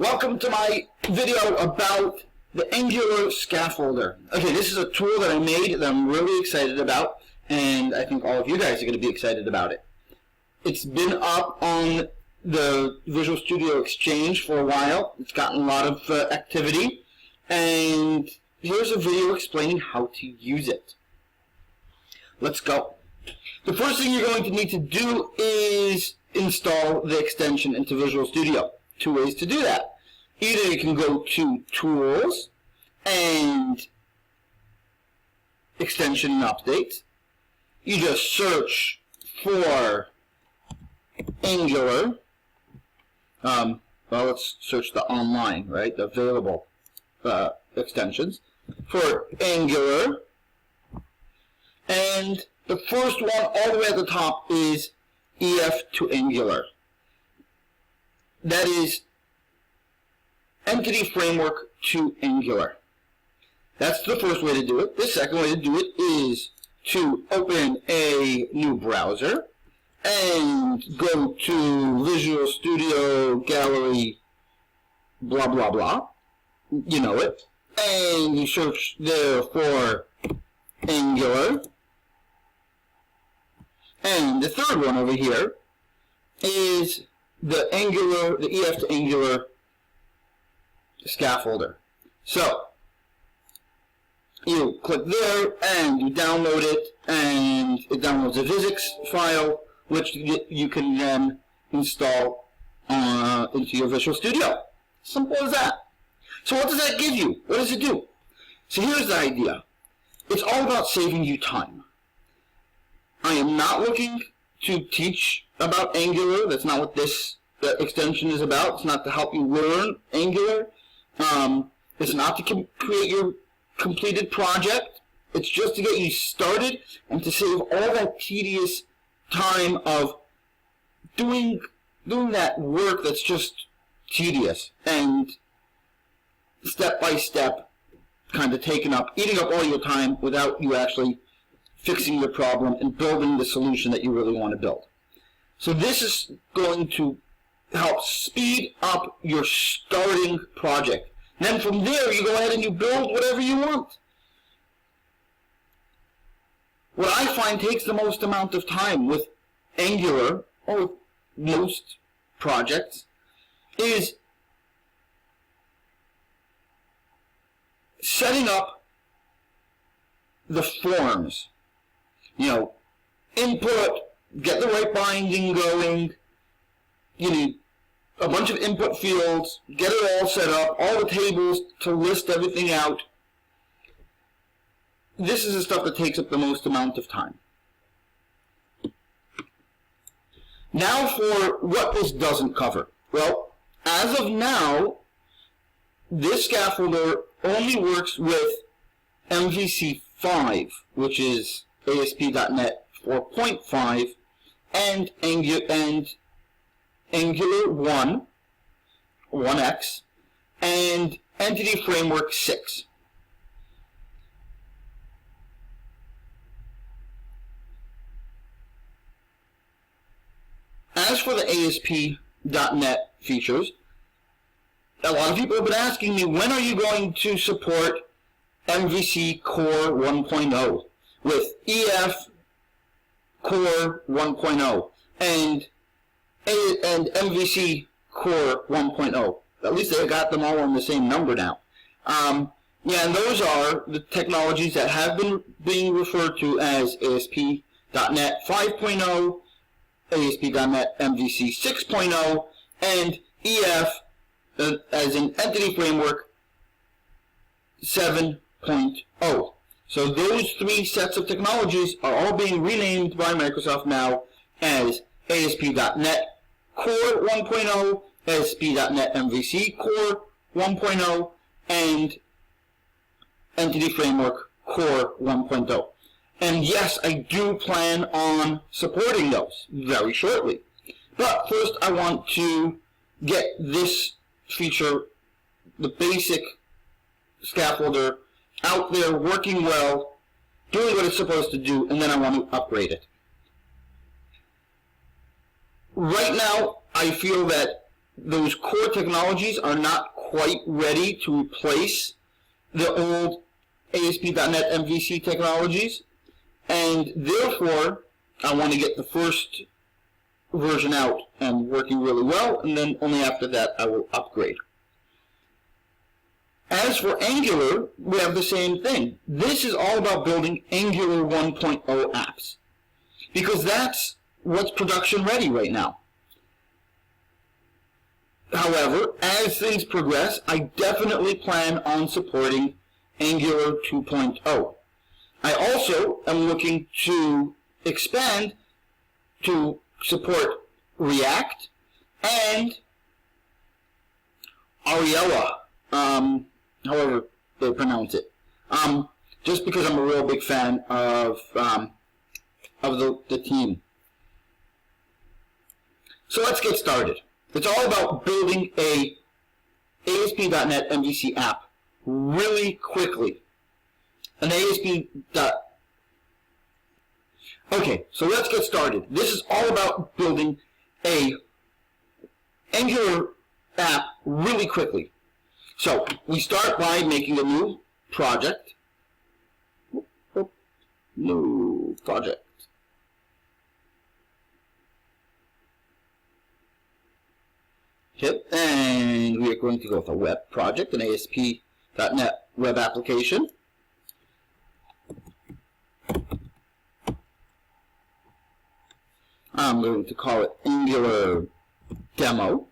Welcome to my video about the Angular scaffolder. Okay, this is a tool that I made that I'm really excited about, and I think all of you guys are going to be excited about it. It's been up on the Visual Studio Exchange for a while. It's gotten a lot of activity, and here's a video explaining how to use it. Let's go. The first thing you're going to need to do is install the extension into Visual Studio. Two ways to do that. Either you can go to Tools and Extension and Update. You just search for Angular. Well, let's search the online, right? The available extensions for Angular. And the first one all the way at the top is EF to Angular. That is Entity Framework to Angular. That's the first way to do it. The second way to do it is to open a new browser and go to Visual Studio Gallery, blah, blah, blah. You know it. And you search there for Angular. And the third one over here is the EF to Angular scaffolder. So you click there and you download it, and it downloads a physics file which you can then install into your Visual Studio. Simple as that. So what does that give you? What does it do? So here's the idea. It's all about saving you time. I am not looking to teach about Angular. That's not what this extension is about. It's not to help you learn Angular. It's not to create your completed project. It's just to get you started and to save all that tedious time of doing that work that's just tedious and step by step kind of eating up all your time without you actually fixing the problem and building the solution that you really want to build. So this is going to help speed up your starting project. And then from there, you go ahead and you build whatever you want. What I find takes the most amount of time with Angular, or with most projects, is setting up the forms. You know, input, get the right binding going. You need a bunch of input fields, get it all set up, all the tables to list everything out. This is the stuff that takes up the most amount of time. Now for what this doesn't cover. Well, as of now, this scaffolder only works with MVC 5, which is ASP.NET 4.5, and Angular 1, 1X, and Entity Framework 6. As for the ASP.NET features, a lot of people have been asking me, when are you going to support MVC Core 1.0 with EF Core 1.0 and MVC Core 1.0. At least they got them all on the same number now. Yeah, and those are the technologies that have been being referred to as ASP.NET 5.0, ASP.NET MVC 6.0, and EF as in Entity Framework 7.0. So those three sets of technologies are all being renamed by Microsoft now as ASP.NET Core 1.0, ASP.NET MVC Core 1.0, and Entity Framework Core 1.0. And yes, I do plan on supporting those very shortly. But first I want to get this feature, the basic scaffolder, out there working well, doing what it's supposed to do, and then I want to upgrade it. Right now, I feel that those core technologies are not quite ready to replace the old ASP.NET MVC technologies, and therefore I want to get the first version out and working really well, and then only after that I will upgrade. As for Angular, we have the same thing. This is all about building Angular 1.0 apps, because that's what's production ready right now. However, as things progress, I definitely plan on supporting Angular 2.0. I also am looking to expand to support React and Ariella, however they pronounce it. Just because I'm a real big fan of the team. So let's get started. It's all about building a ASP.NET MVC app really quickly. Okay, so let's get started. This is all about building a Angular app really quickly. So we start by making a new project. New project. Okay, and we are going to go with a web project, an ASP.NET web application. I'm going to call it Angular Demo.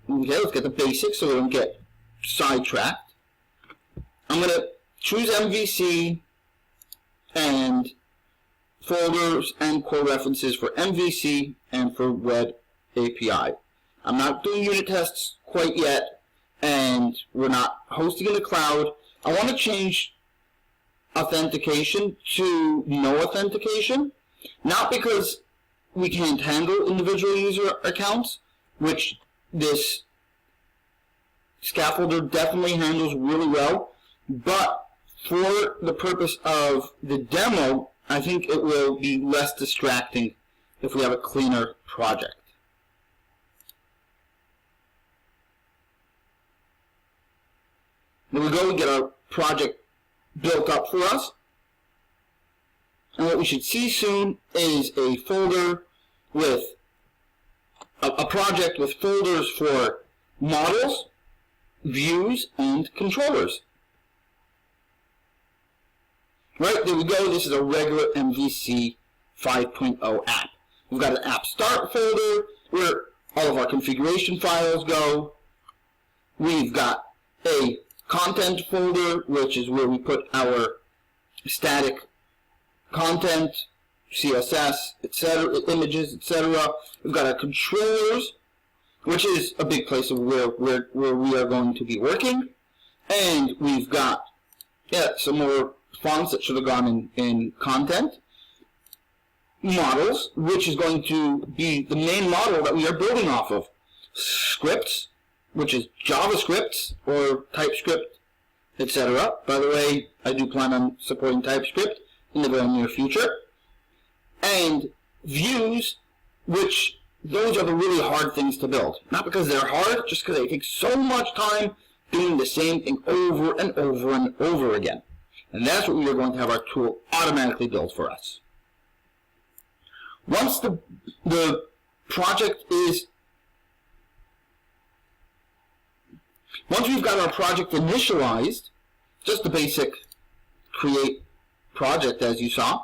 Okay, let's get the basics so we don't get sidetracked. I'm going to choose MVC and folders and core references for MVC and for Web API. I'm not doing unit tests quite yet, and we're not hosting in the cloud. I want to change authentication to no authentication, not because we can't handle individual user accounts, which this scaffolder definitely handles really well, but for the purpose of the demo, I think it will be less distracting if we have a cleaner project. There we go, we get our project built up for us. And what we should see soon is a folder with a project with folders for models, views, and controllers. Right, there we go. This is a regular MVC 5.0 app. We've got an app start folder where all of our configuration files go. We've got a content folder, which is where we put our static content, CSS, etc., images, etc. We've got our controllers, which is a big place of where we are going to be working. And we've got some more fonts that should have gone in content. Models, which is going to be the main model that we are building off of. Scripts, which is JavaScript or TypeScript, etc. By the way, I do plan on supporting TypeScript in the very near future. And views, which those are the really hard things to build. Not because they're hard, just because they take so much time doing the same thing over and over and over again. And that's what we are going to have our tool automatically build for us. Once the project is, once we've got our project initialized, just the basic create project as you saw,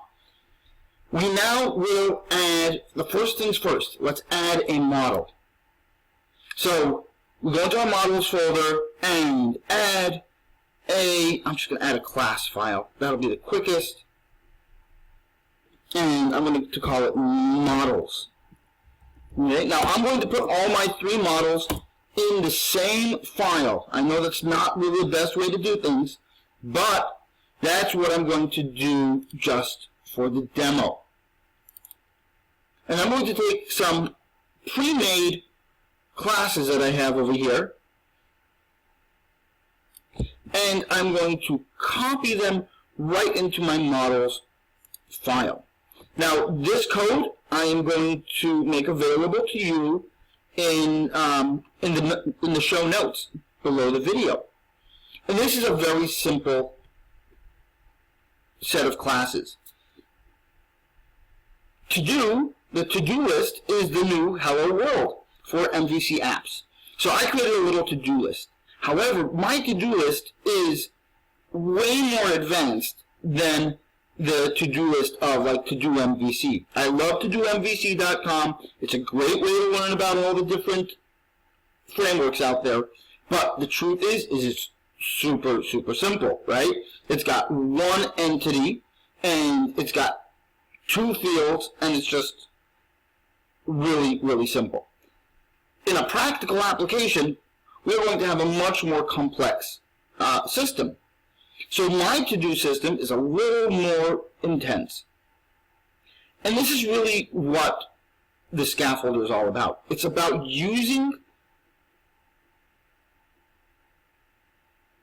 we now will add, the first things first, let's add a model. So we go into our models folder and add I'm just going to add a class file. That'll be the quickest. And I'm going to call it models. Okay, now I'm going to put all my three models in the same file. I know that's not really the best way to do things, but that's what I'm going to do just for the demo. And I'm going to take some pre-made classes that I have over here, and I'm going to copy them right into my models file. Now, this code I am going to make available to you in the show notes below the video. And this is a very simple set of classes. The to-do list is the new Hello World for MVC apps. So I created a little to-do list. However, my to-do list is way more advanced than the to-do list of like To Do MVC. I love ToDoMVC.com. It's a great way to learn about all the different frameworks out there. But the truth is it's super, super simple, right? It's got one entity, and it's got 2 fields, and it's just really, really simple. In a practical application, we're going to have a much more complex system. So my to-do system is a little more intense. And this is really what the scaffolder is all about. It's about using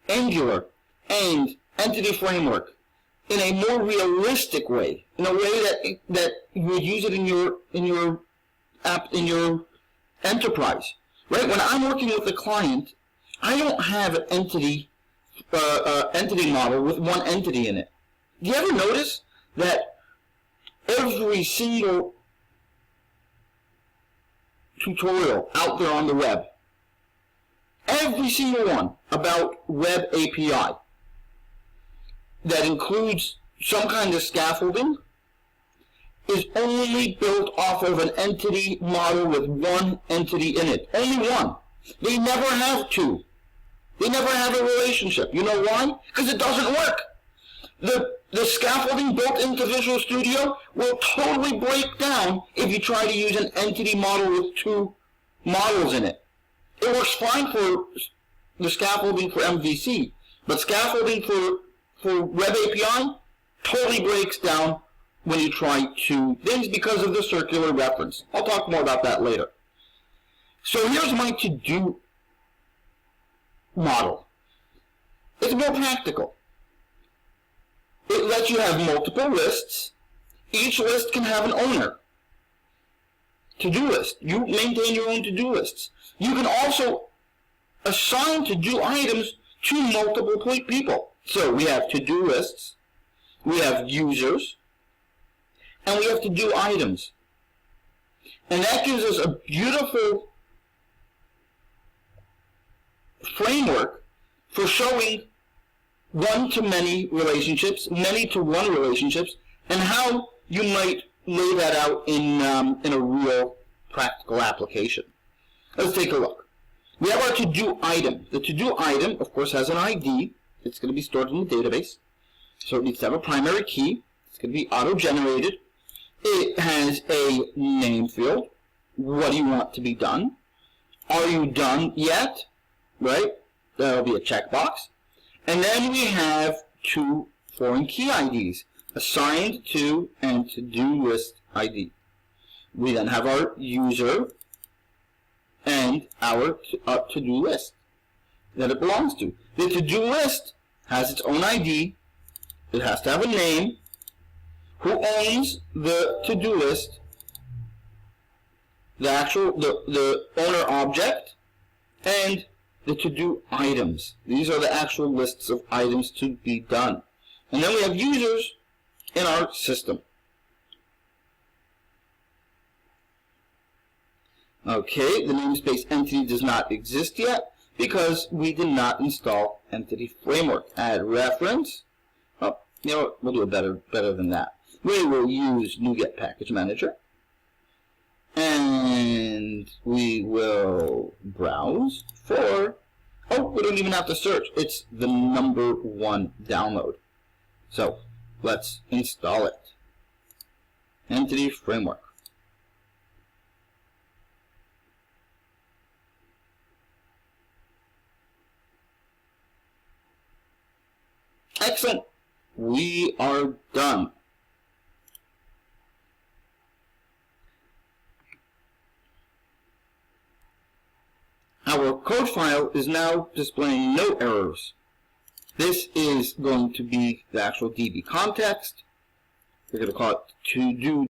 Angular and Entity Framework in a more realistic way, in a way that you would use it in your app, in your enterprise. Right? When I'm working with a client, I don't have an entity model with one entity in it. Do you ever notice that every single tutorial out there on the web, every single one about Web API that includes some kind of scaffolding is only built off of an entity model with one entity in it. Only one. They never have 2. They never have a relationship. You know why? Because it doesn't work. The scaffolding built into Visual Studio will totally break down if you try to use an entity model with 2 models in it. It works fine for the scaffolding for MVC, but scaffolding for Web API totally breaks down when you try to things because of the circular reference. I'll talk more about that later. So here's my to-do model. It's more practical. It lets you have multiple lists. Each list can have an owner. To-do list. You maintain your own to-do lists. You can also assign to-do items to multiple people. So we have to-do lists, we have users, and we have to-do items. And that gives us a beautiful framework for showing one-to-many relationships, many-to-one relationships, and how you might lay that out in a real practical application. Let's take a look. We have our to-do item. The to-do item, of course, has an ID. It's going to be stored in the database. So it needs to have a primary key. It's going to be auto-generated. It has a name field. What do you want to be done? Are you done yet? Right? That'll be a checkbox. And then we have 2 foreign key IDs, assigned to and to-do list ID. We then have our user and our to-do list that it belongs to. The to-do list has its own ID. It has to have a name. Who owns the to-do list? The owner object and the to-do items. These are the actual lists of items to be done. And then we have users in our system. Okay, the namespace entity does not exist yet because we did not install Entity Framework. Add reference. Oh, you know what? We'll do it better than that. We will use NuGet Package Manager. And we will browse for, oh, we don't even have to search. It's the #1 download. So let's install it. Entity Framework. Excellent. We are done. Our code file is now displaying no errors. This is going to be the actual DB context, We're going to call it to do